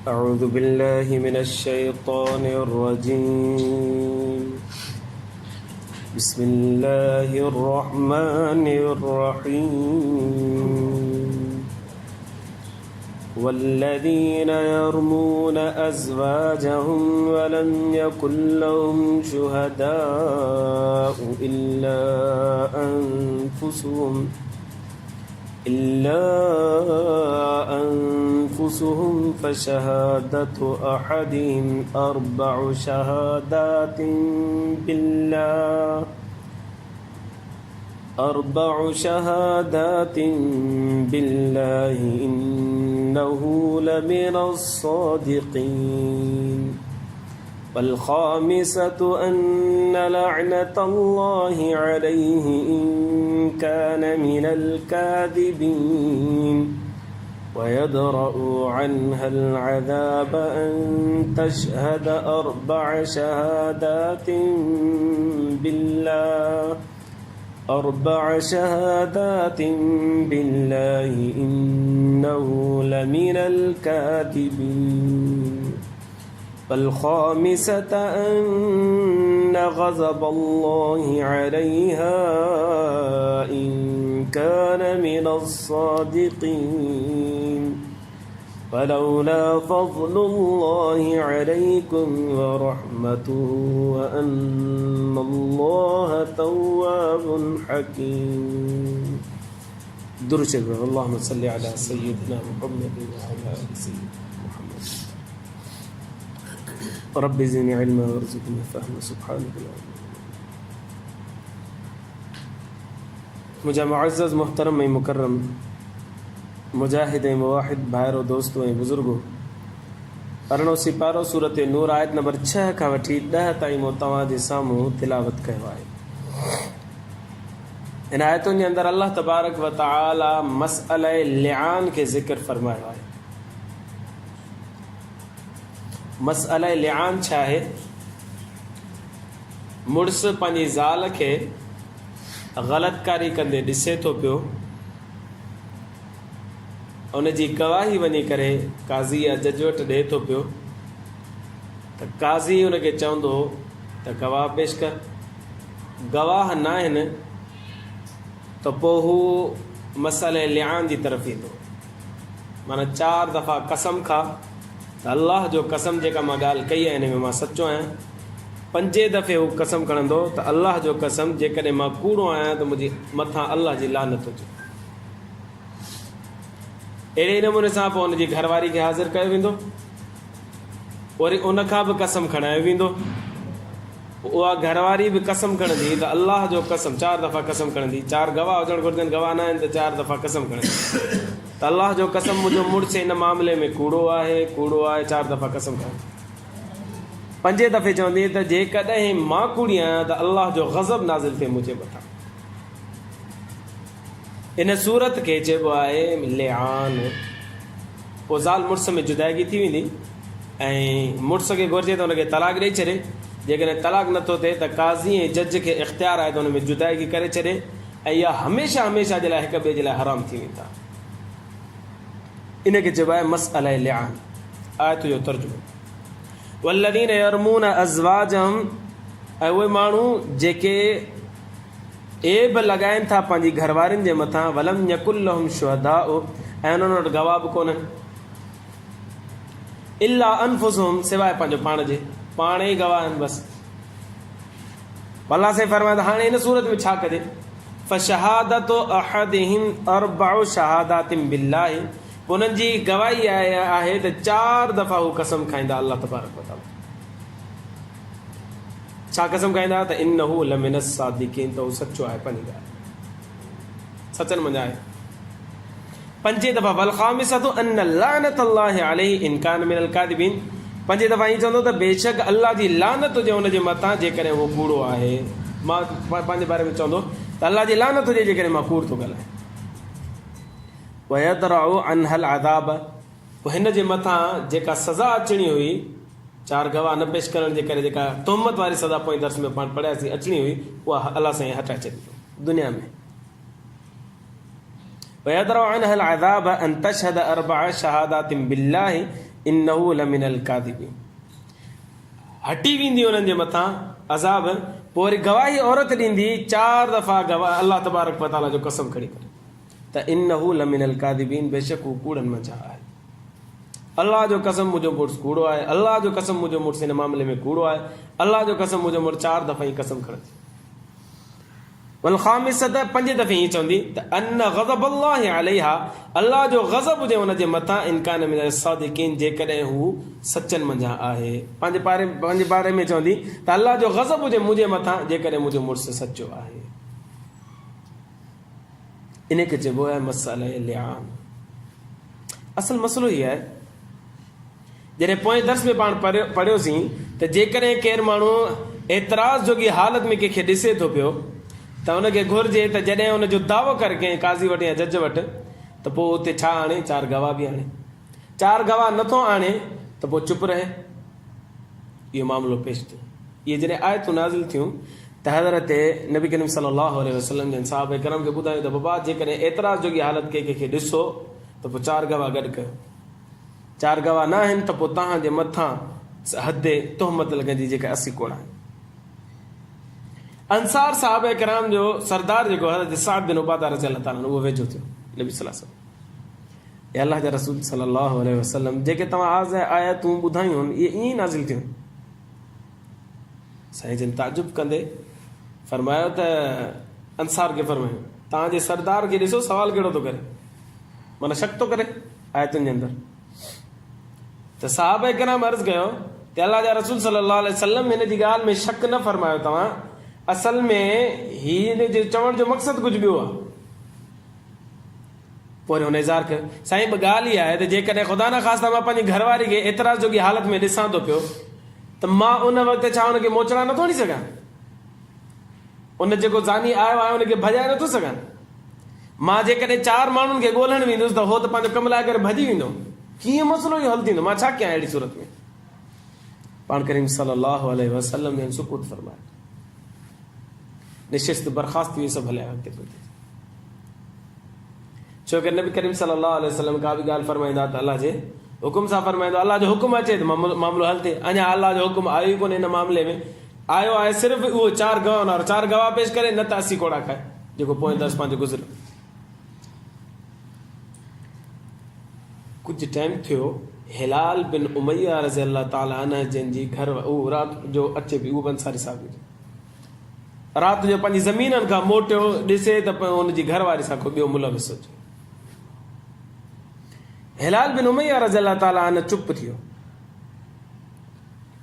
أعوذ بالله من الشيطان الرجيم. بسم الله الرحمن الرحيم. والذين يرمون أزواجهم ولم يكن لهم شهداء إلا أنفسهم فشهادة أحدهم أربع شهادات بالله إنه لمن الصادقين. والخامسة أن لعنة الله عليه إن كان من الكاذبين. ويدرأ عنها العذاب أن تشهد أربع شهادات بالله إنه لمن الكاذبين. والخامسة أن غضب الله عليها إن كان من الصادقين. ولولا فضل الله عليكم ورحمته وأن الله تواب حكيم. درس اللهم صل على سيدنا محمد وعلى آل سيدنا محمد. رب زدني علما وارزقني فهما. سبحانك اللهم. मुझा मुअज़्ज़ज़ मुहतरम ऐं मुकर्रम मुजाहिद ऐं मुवाहिद भाइरो दोस्तों ऐं बुज़ुर्गो, अरिड़हों सिपारो सूरत नूर आयत नंबर 6 खां वठी 10 ताईं मूं तव्हां जे साम्हूं तिलावत कयो आहे। इन आयतुनि जे अंदरि अल्लाह तबारक व तआला मसअला लिआन खे ज़िक्र फरमायो आहे। मसअला लिआन छा आहे? मुड़ुस पंहिंजी ज़ाल खे ग़लतकारी कंदे ॾिसे थो पियो, उनजी गवाही वञी करे काज़ी या जज वटि ॾिए थो पियो, त काज़ी उनखे चवंदो त गवाह पेश कर। गवाह न आहिनि त पोइ हू मसइले लिआन जी तरफ़ ईंदो। माना 4 दफ़ा कसम खा त अल्लाह जो कसम जेका मां ॻाल्हि कई आहे हिन में मां सचो आहियां। 5 दफ़े हू कसम खणंदो त अल्लाह जो कसम जेकॾहिं मां कूड़ो आहियां त मुंहिंजी मथां अल्लाह जी लानत हुजे। अहिड़े नमूने सां पोइ हुनजी घरवारी खे हाज़िर कयो वेंदो, वरी उनखां बि कसम खणायो वेंदो। उहा घरवारी बि कसम खणंदी त अल्लाह जो कसम 4 दफ़ा कसम खणंदी। 4 गवाह हुजणु घुरिजनि, गवाह न आहिनि त 4 दफ़ा कसम खणंदी त अल्लाह जो कसम मुंहिंजो मुड़ुसु हिन मामले में कूड़ो आहे 4 दफ़ा कसम खणंदी। 5 दफ़े चवंदी त जेकॾहिं मां कूड़ी आहियां त अल्लाह जो ग़ज़ब नाज़िल थिए मुंहिंजे मथां। इन सूरत खे चइबो आहे लिआन। पोइ ज़ाल मुड़ुस में जुदागी थी वेंदी ऐं मुड़ुस खे घुरिजे त हुनखे तलाक ॾेई छॾे। जेकॾहिं तलाक नथो थिए त काज़ी ऐं जज खे इख़्तियार आहे त हुन में जुदागी करे छॾे ऐं इहा हमेशह हमेशह जे लाइ हिक ॿिए जे लाइ हराम थी वेंदा। इनखे चइबो आहे मसअला लिआन। आयत जो तर्जुमो वल्लज़ीन यरमून अज़वाजहम, ऐं उहे माण्हू जेके ऐब लॻाइनि था पंहिंजी घरवारियुनि जे मथां, वलम यकुन लहुम शुहदाउ, ऐं उन्हनि वटि गवाह बि कोन्हनि, इल्ला अनफुसहुम, सवाइ पंहिंजो पाण जे, पाण ई गवाह आहिनि बसि। अल्लाह साईं फरमाए त हाणे हिन सूरत में छा कजे? फशहादतु अहदिहिम अर्बउ शहादातिन बिल्लाहि, उन्हनि जी गवाही आहे त 4 दफ़ा हू कसम खाईंदा अल्लाह तबारक व तआला। छा कसम खाईंदा? त इन्नहु लमिन सादिकीन, त हू सचो आहे, पंहिंजी ॻाल्हि सचनि मंझि आहे। 5 दफ़ा वल ख़ामिसतु अन लानत अल्लाहि अलैहि इन कान मिनल कादिबीन, 5 दफ़ा ईअं चवंदो त बेशक अल्लाह जी लानत हुजे हुनजे मथां जेकॾहिं उहो कूड़ो आहे। मां पंहिंजे बारे में चवंदो त अल्लाह जी लानत हुजे जेकॾहिं मां कूड़ थो ॻाल्हायां। वयदरउ अनहल अज़ाब, पोइ हिन जे मथां जेका सज़ा अचणी हुई, 4 गवाह न पेश करण जे करे जेका तोहमत वारी सज़ा पोइ दर्स में पाण पढ़ियासीं अचणी हुई, उहा अल्लाह साईं हटाए छॾी दुनिया में। वयदरउ अनहा अलअज़ाब अन तशहद अर्बअ शहादातिन बिल्लाहि इन्नहु लमिनल काज़िबीन। हटी वेंदी उन्हनि जे मथां अज़ाब, पोइ वरी गवाही औरत ॾींदी 4 दफ़ा गवाह अल्लाह तबारक व तआला जो कसम खणी करे त इन्नहु लमिनल काज़िबीन, बेशक हू कूड़नि मंझां आहे। अल्लाह जो कसम मुंहिंजो मुड़ुसु कूड़ो आहे, अल्लाह जो कसम मुंहिंजो मुड़ुसु हिन मामले में कूड़ो आहे, अल्लाह जो कसम मुंहिंजो मुड़ुसु 4 दफ़ा ई कसम खणंदी। वल ख़ामिसत 5 दफ़े हीअं चवंदी त अन ग़ज़बल्लाहि अलैहा, अल्लाह जो ग़ज़ब हुजे हुन जे मथां, इन कान मिनल सादिक़ीन, जेकॾहिं हू सचनि मंझां आहे। पंहिंजे बारे में चवंदी त अल्लाह जो ग़ज़ब हुजे मुंहिंजे मथां जेकॾहिं मुंहिंजो मुड़ुसु सचो आहे। इन खे चइबो आहे मसइला लिआन। असल मसइलो इहो आहे, जॾहिं पोएं दर्स में पाण पढ़ियोसीं त जेकॾहिं केरु माण्हू एतिराज़ जोगी हालत में कंहिंखे ॾिसे थो पियो त हुनखे घुरिजे त जॾहिं हुनजो दावो कर कंहिं काज़ी वटि या जज वटि त पोइ उते छा आणे, 4 गवाह बि आणे। 4 गवाह नथो आणे त पोइ चुप रहे, इहो मामिलो पेश थियो। इहे जॾहिं आयतूं नाज़िल थियूं त हज़रत नबी करीम सल्लल्लाहु अलैहि वसल्लम जन साहब करम खे ॿुधायो त बाबा जेकॾहिं एतिराज़ जोगी हालत कंहिंखे ॾिसो त पोइ 4 गवाह गॾु कयो। 4 गवाह न आहिनि त पोइ तव्हांजे मथां हदे तोहमत लॻंदी जेका 80 कोड़ आहे। अंसार साहब कराम जो सरदार जेको हज़रत साद बिन उबादा रज़ी अल्लाह ताला उहो वेझो थियो नबी सल्लल्लाहु अलैहि वसल्लम। या अल्लाह जा रसूल सल्लल्लाहु अलैहि वसल्लम, जेके तव्हां आज आयतूं ॿुधायूं इहे ईअं नाज़िल थियूं। साईं जन ताजुब कंदे फरमायो त अंसार खे फरमायो तव्हांजे सरदार खे ॾिसो सवाल कहिड़ो थो करे, माना शक थो करे आयतुनि जे अंदरि। त साहब कराम अर्ज़ु कयो त अल्लाह जा रसूल सल्लल्लाहु अलैहि वसल्लम हिन जी ॻाल्हि में शक न फरमायो तव्हां, असल में हिन जे चवण जो मक़सदु कुझु ॿियो आहे। पोइ हुन इज़हार कयो साईं ॿ ॻाल्हि इहा आहे त जेकॾहिं ख़ुदा न ख़ासिता मां पंहिंजी घरवारी खे एतिराज़ जोगी हालत में ॾिसां थो पियो त मां उन वक़्तु छा हुनखे मोचड़ा नथो हणी सघां, उन जेको ज़ानी आयो आहे उनखे भॼाए नथो सघां। मां जेकॾहिं 4 माण्हुनि खे ॻोल्हण वेंदुसि त उहो त पंहिंजो कमु लाइ करे भॼी वेंदो, कीअं मसइलो इहो हल थींदो, मां छा कयां अहिड़ी सूरत में। पाण करीम सल्लल्लाहु अलैहि वसल्लम ने सुकूत फरमायो, निशिस्त बर्खास्त थी, सभु हलिया अॻिते पियो। छो कि नबी करीम सल्लल्लाहु अलैहि वसल्लम का बि ॻाल्हि फरमाईंदा त अल्लाह जे हुकुम सां फरमाईंदो, अल्लाह जो हुकुम अचे त मामिलो हल थिए। अञा अल्लाह जो हुकुम आयो ई कोन्हे हिन मामले में, आयो आहे सिर्फ़ु उहो 4 गवाह और 4 गवाह पेश करे, न त 80 कोड़ा खाए, जेको पोएं दर्स पंहिंजो गुज़रियो। कुझु टाइम थियो, हिलाल बिन उमैया रज़ी अल्लाह ताला अन्हु जंहिंजी घर उहो राति जो अचे पई, उहो अंसारी साहिब राति जो पंहिंजी ज़मीननि खां मोटियो, ॾिसे त हुनजी घरवारी सां को ॿियो मुलविस हुजे। हिलाल बिन उमैया रज़ी अल्लाह ताला अन्हु चुप थियो,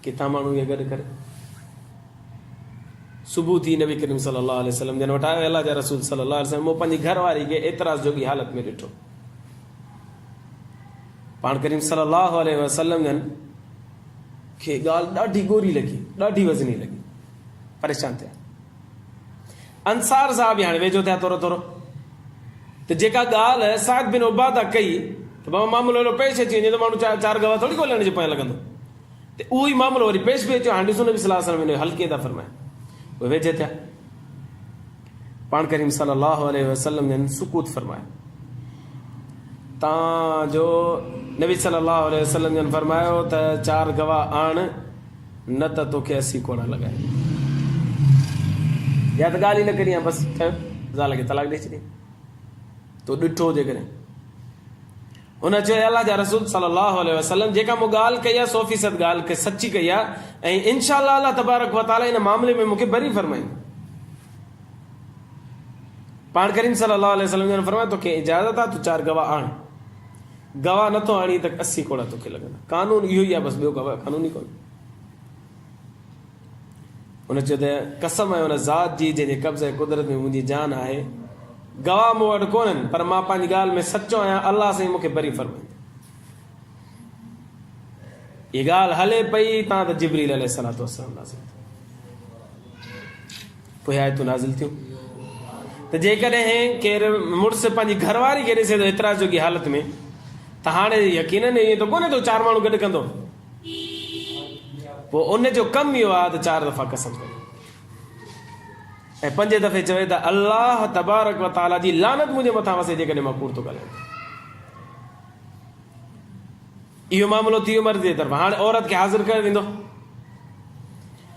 किथां माण्हू इहे गॾु करे। सुबुह थी नबी करीम सल्लल्लाहु अलैहि वसल्लम जन वटि आयो, अल्लाह जा रसूल सल्लल्लाहु अलैहि वसल्लम, मूं पंहिंजी घरवारी खे एतिराज़ जोगी हालत में ॾिठो। पाण करीम सल्लल्लाहु अलैहि वसल्लम जन खे ॻाल्हि ॾाढी ॻोरी लॻी, ॾाढी वज़नी लॻी, परेशान थिया। अंसार साहब हाणे वेझो थिया थोरो थोरो, त जेका ॻाल्हि साद बिन उबादा कई त बाबा मामिलो अहिड़ो पेश अची वञे त माण्हू 4 गवाह थोरी ॻोल्हण जे पोयां लॻंदो, त उहो ई मामिलो वरी पेश बि अचो। हाणे ॾिसो नबी सल्लल्लाहु अलैहि वसल्लम हल्के था फरमाए, उहे वेझे थिया। पाण करीम सल्लल्लाहु अलैहि वसल्लम जन सुकूत फरमायो। तव्हांजो नबी सल्लल्लाहु अलैहि वसल्लम जन फरमायो त 4 गवाह आण, न त तोखे 80 कोड़ा लॻाए, या त ॻाल्हि ई न करी आहे, बसि ठहियो, ज़ाल खे तलाक ॾेई छॾी। तो ॾिठो जेकॾहिं हुन चयो अल्लाह जा रसूल सल्लल्लाहु अलैहि वसल्लम, जेका मूं ॻाल्हि कई आहे 100% ॻाल्हि खे सची कई आहे, ऐं इंशाअल्लाह अल्लाह तबारक व तआला हिन मामले में मूंखे बरी फरमाईंदो। पाण करीम सल्लल्लाहु अलैहि वसल्लम जन फरमायो तोखे इजाज़त आहे, तूं 4 गवाह आण, गवाह नथो आणी त 80 कोड़ा तोखे लॻंदा। कानून इहो ई आहे, बसि ॿियो कानून ई कोन्हे। हुन चयो त कसम आहे हुन ज़ात जी जंहिंजे कब्ज़े कुदरत में मुंहिंजी जान आहे, गवाह मूं वटि कोन्हनि, पर मां पंहिंजी ॻाल्हि में सचो आहियां, अल्लाह साईं मूंखे बरी फरमाईंदो। इहा ॻाल्हि हले पई तव्हां त जिब्रील अलैहिस्सलातु वस्सलाम नाज़िल थियो, पोइ आयतूं नाज़िल थियूं त जेकॾहिं केरु मुड़ुसु पंहिंजी घरवारी खे ॾिसे थो एतिराज़ जोगी हालत में, त हाणे यकीनन ईअं त कोन्हे तो 4 माण्हू गॾु कंदो, पोइ उन जो कमु इहो आहे त 4 दफ़ा कसम करे। ऐं 5 दफ़े चवे त अल्लाह तबारक व ताला जी लानत मुंहिंजे मथां वसे जेकॾहिं मां कूड़ थो ॻाल्हायां। इहो मामिलो थी वियो मर्द जे तरफ़। हाणे औरत खे हाज़िर कयो वेंदो,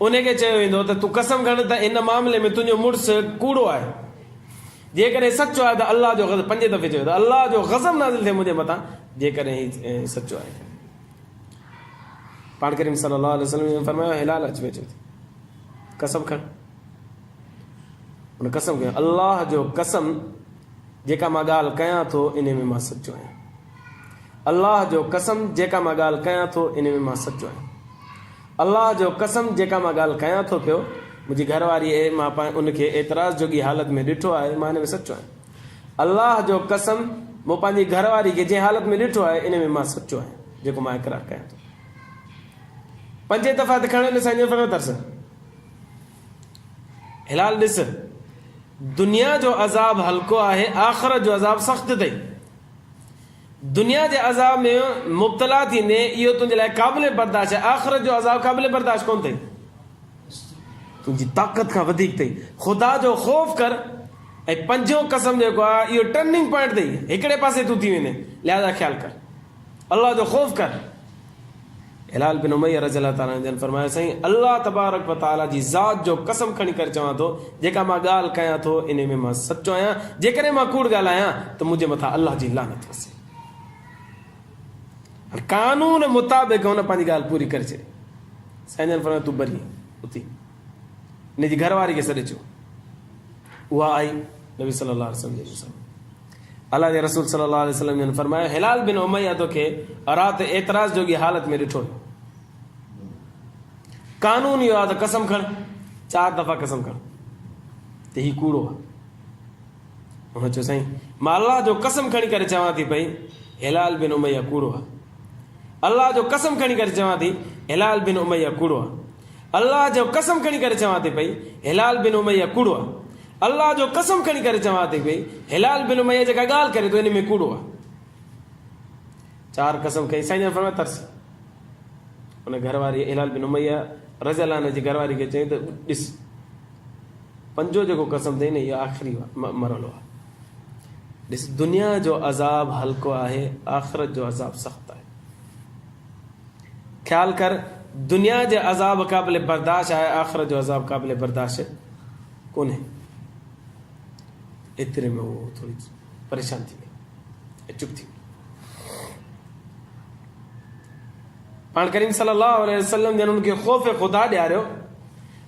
उनखे चयो वेंदो त तूं कसम खण त इन मामले में तुंहिंजो मुड़ुसु कूड़ो आहे। जेकॾहिं सचो आहे त अल्लाह जो 5 दफ़े चयो त अल्लाह जो ग़ज़ब नाज़िल थिए मुंहिंजे मथां, जेकॾहिं ही सचो आहे। पाण करीम सल्लल्लाहु अलैहि वसल्लम फरमायो हिलाल अच वेठो कसम खण। उन कसम कयो अल्लाह जो कसम जेका मां ॻाल्हि कयां थो इन में मां सचो आहियां। अल्लाह जो कसम जेका मां ॻाल्हि कयां थो इन में मां सचो आहियां। अल्लाह जो कसम जेका मां ॻाल्हि कयां थो पियो, मुंहिंजी घरवारी मां उनखे एतिराज़ जोगी हालत में ॾिठो आहे, मां हिन में सचो आहियां। अल्लाह जो कसम मूं पंहिंजी घरवारी खे जंहिं हालत में ॾिठो आहे इन में मां सचो आहियां जेको मां इक़रार कयां थो। 5 दफ़ा त खण ॾिस तरस हिलाल ॾिस, दुनिया जो अज़ाब हल्को आहे, आख़िरत जो अज़ाब सख़्तु अथई। दुनिया जे अज़ाब में मुब्तला थींदे इहो तुंहिंजे लाइ क़ाबिल बर्दाश्त आहे, आख़िरत जो अज़ाब क़ाबिल बर्दाश्त कोन अथई, तुंहिंजी ताक़त खां वधीक अथई। ख़ुदा जो ख़ौफ़ कर। ऐं 5 कसम जेको आहे इहो टर्निंग पॉइंट अथई, हिकिड़े पासे तूं थी वेंदे, लिहाज़ा ख़्यालु कर, अल्लाह जो ख़ौफ़ कर। हिलाल बिन उमैया रज़ियल्लाहु ताला जन फरमायो साईं अल्लाह तबारक व ताला जी ज़ात जो कसम खणी करे चवां थो जेका मां ॻाल्हि कयां थो इन में मां सचो आहियां। जेकॾहिं मां कूड़ ॻाल्हायां त मुंहिंजे मथां अल्लाह जी लानत वसे। कानून मुताबिक़ हुन पंहिंजी ॻाल्हि पूरी करे छॾी। साईं जन फरमायो तूं बरी उथी हिनजी घरवारी खे सॾु चयो। उहा आई नबी सल्लल्लाहु अलैहि वसल्लम जे साम्हूं। अल्लाह जे रसूल सल्लल्लाहु अलैहि वसल्लम जन फरमायो हिलाल बिन उमैया तोखे राति एतिराज़ जोगी हालत में ॾिठो। कानून इहो आहे त कसम खण, 4 दफ़ा कसम खण त ही कूड़ो आहे। हुन चयो साईं मां अल्लाह जो कसम खणी करे चवां थी पई हिलाल बिन उमैया कूड़ो आहे। अल्लाह जो कसम खणी करे चवां थी हिलाल बिन उमैया कूड़ो आहे। अल्लाह जो कसम खणी करे चवां थी पई हिलाल बिन उमैया कूड़ो आहे। अल्लाह जो कसम खणी करे चवां थी पई हिलाल बिन उमैया जेका ॻाल्हि करे थो इन में कूड़ो आहे। 4 कसम कई। साईं जन फरमायो तरस। हुन घरवारी हिलाल बिन उमैया रज़ियल्लाहु अन्हु जी घरवारी खे चई त ॾिस 5 जेको कसम अथई न इहो आख़िरी मरहलो आहे। ॾिस दुनिया जो अज़ाब हल्को आहे, आख़िरत जो अज़ाब सख़्तु आहे। ख़्यालु कर, दुनिया जे अज़ाब क़ाबिल बर्दाश्त आहे, आख़िरत जो अज़ाब क़ाबिल बर्दाश्त कोन्हे। एतिरे में उहो थोरी परेशान थी वई, चुप थी वई। पाण करीम सल्लल्लाहु अलैहि वसल्लम जन उनखे ख़ौफ़ ख़ुदा ॾियारियो,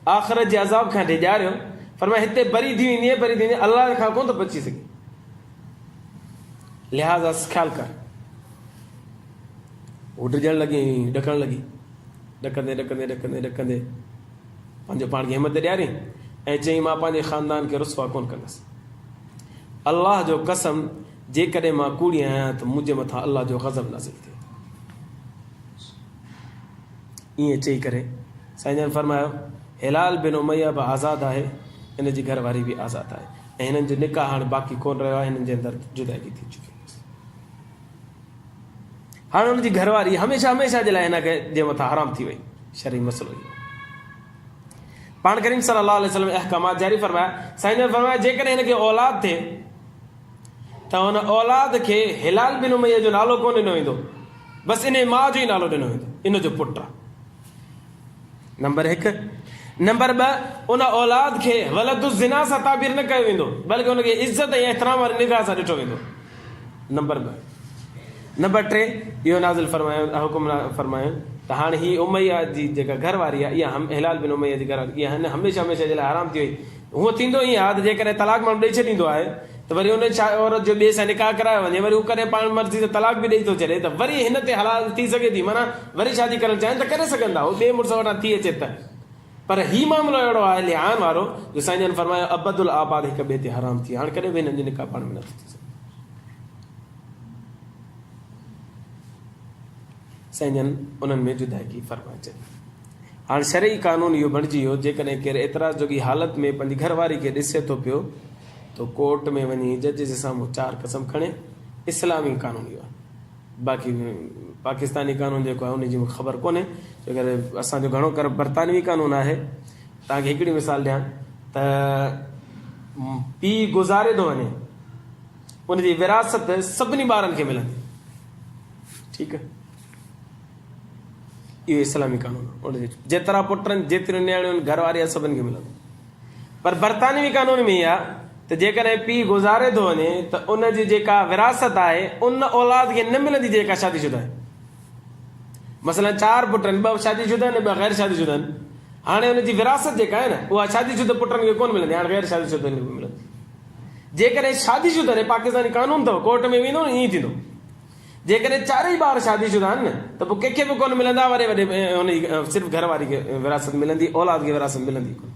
आख़िरत जे अज़ाब खां ॾियारियो। फरमाया हिते बरी थी वेंदी, बरी थी वेंदी, अल्लाह खां कोन थो बची सघे। लिहाज़ा ख़्यालु कर। हू डिॼणु लॻी, ॾकणु लॻी, ॾकंदे ॾकंदे ॾकंदे ॾकंदे पंहिंजो पाण खे हिमत ॾियारी ऐं चई मां पंहिंजे ख़ानदान खे रुसवा कोन कंदसि। अल्लाह जो कसम जेकॾहिं मां कूड़ी आहियां त मुंहिंजे मथां अल्लाह जो ग़ज़ब नाज़िल थिए। ईअं चई करे साईं जन फरमायो हिलाल बिन उमैया बि आज़ादु आहे, हिन जी घरवारी बि आज़ादु आहे ऐं हिननि जो निकाह हाणे बाक़ी कोन रहियो आहे, हिननि जे अंदरि जुदाई थी चुकी आहे। हाणे हुनजी घरवारी हमेशह हमेशह जे लाइ हिनखे जे मथां हराम थी वई। शरई मसइलो इहो। पाण करीम सल्लल्लाहु अलैहि वसल्लम अहकामात जारी फरमाया। साईं जन फरमाया जेकॾहिं हिनखे औलाद थिए त हुन औलाद खे हिलाल बिन उमैया जो नालो कोन ॾिनो वेंदो, बसि इन माउ जो ई नालो ॾिनो वेंदो, इन जो पुटु आहे। नंबर 1। नंबर 2, उन औलाद खे वलदु ज़िना सां ताबीर न कयो वेंदो, बल्कि हुनखे इज़त ऐं एतिराम वारी निगाह सां ॾिठो वेंदो। नंबर 2। नंबर 3 इहो नाज़िल फरमायो, हुकुम फरमायो त हाणे ही उमैया जी जेका घरवारी आहे, इहा हिलाल बिन उमैया जी घरवारी, इहा हमेशह हमेशह जे लाइ हराम थी वई। हूअं थींदो ईअं आहे त जेकॾहिं तलाक माण्हू ॾेई छॾींदो आहे त वरी हुन औरत जो ॿिए सां निकाह करायो वञे, वरी हू करे पाण मर्ज़ी त तलाक बि ॾेई थो छॾे, त वरी हिन ते हलाल थी सघे थी, माना वरी शादी करणु चाहिनि त करे सघंदा, उहो ॿिए मुड़ुस वटां थी अचे त। पर ही मामिलो अहिड़ो आहे लिहान वारो जो साईं जन फरमायो अबदुल आबाद हिक ॿिए ते हराम थी। हाणे कॾहिं बि हिननि जो निकाह पाण में नथो थी सघे। साईं जन उन्हनि में जुदाई फरमाए छॾी। हाणे शरई कानून इहो बणिजी वियो, जेकॾहिं केरु एतिराज़ जोगी हालत में पंहिंजी घरवारी खे ॾिसे थो पियो त कोर्ट में वञी जज जे साम्हूं 4 कसम खणे। इस्लामी कानून इहो आहे। बाक़ी पाकिस्तानी कानून जेको आहे उनजी मूंखे ख़बर कोन्हे, छो करे असांजो घणो कर बरतानवी कानून आहे। तव्हांखे हिकिड़ी मिसाल ॾियां, त पीउ गुज़ारे थो वञे, उनजी विरासत सभिनी ॿारनि खे मिलंदी। ठीकु आहे, इहो इस्लामी कानून उनजे जेतिरा पुट आहिनि जेतिरियूं नियाणियूं आहिनि घर वारी सभिनि खे मिलंदो। पर बरतानवी कानून में इहा आहे त जेकॾहिं पीउ गुज़ारे थो वञे त उनजी जेका विरासत आहे उन औलाद खे न मिलंदी जेका शादीशुदा आहे। मसइलन 4 पुट आहिनि, 2 शादीशुदा आहिनि, 2 गैर शादीशुदा आहिनि। हाणे हुनजी विरासत जेका आहे न उहा शादीशुदा पुटनि खे कोन मिलंदी, हाणे गैर शादीशुदा खे मिलंदी। जेकॾहिं शादीशुदा आहिनि, पाकिस्तानी कानून अथव, कोर्ट में वेंदो न ईअं थींदो। जेकॾहिं 4 ॿार शादीशुदा आहिनि न त पोइ कंहिंखे बि कोन मिलंदा, वॾे हुनजी सिर्फ़ु घर वारी खे विरासत मिलंदी, औलाद खे विरासत मिलंदी कोन।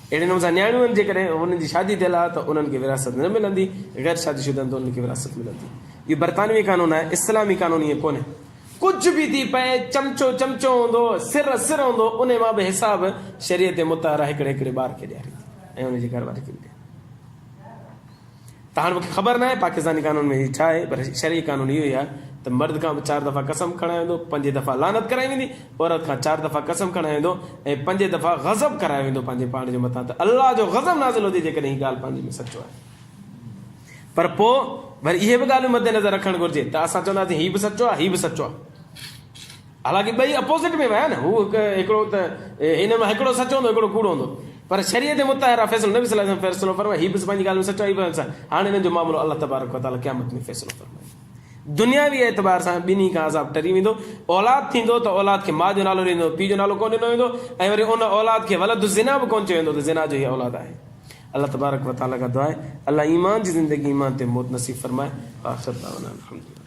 अहिड़े नमूने सां नियाणियूं आहिनि, जेकॾहिं हुननि जी शादी थियल आहे त उन्हनि खे विरासत न मिलंदी, गैर शादीशुदा आहिनि त उन्हनि खे विरासत मिलंदी। इहो बरतानवी कानून आहे, इस्लामी कानून ईअं कोन्हे। कुझु बि थी पए, चमचो हूंदो, सिर हूंदो, उन मां बि हिसाब शरीयत मुतारा हिकिड़े ॿार खे ॾियारींदी ऐं हुनजी घर वारी खे ॾियारींदी। त हाणे मूंखे ख़बर न आहे पाकिस्तानी कानून में हीअ छा आहे, पर शरई कानून इहो ई आहे त मर्द खां 4 दफ़ा कसम खणाए वेंदो, 5 दफ़ा लानत कराई वेंदी, औरत खां 4 दफ़ा कसम खणाए वेंदो ऐं 5 दफ़ा गज़ब कराए वेंदो पंहिंजे पाण जे मथां त अल्लाह जो गज़ब नाज़िल हुजे जेकॾहिं हीअ ॻाल्हि पंहिंजे में सचो आहे। पर पोइ वरी इहे बि ॻाल्हियूं मद्देनज़र रखणु घुरिजे त असां चवंदासीं हीअ बि सचो आहे, हीअ बि सचो आहे। हालांकि ॿई अपोज़िट में विया न, हू हिकिड़ो त हिन में हिकिड़ो सचो हूंदो, हिकिड़ो कूड़ो हूंदो, पर शरीयत मुताहिरा फ़ैसिलो नबी सल्लल्लाहु अलैहि वसल्लम फ़ैसिलो फरमाए, हीअ बि पंहिंजी ॻाल्हि में सचो आहे। हाणे हिननि जो मामिलो अल्लाह तबारक व तआला क़यामत में फ़ैसिलो फरमाए। दुनियावी एतबार सां ॿिन्ही खां अज़ाब टरी वेंदो। औलाद थींदो त औलाद खे माउ जो नालो ॾींदो, पीउ जो नालो कोन ॾिनो वेंदो, ऐं वरी उन औलाद खे वलद ज़िना बि कोन चयो वेंदो त ज़िना जो हीअ औलाद आहे। अल्लाह तबारक व तआला खां दुआ आहे अल्लाह ईमान जी ज़िंदगी ईमान ते मौत नसीब फरमाए। आख़िर दावाना अल्हम्दुलिल्लाह।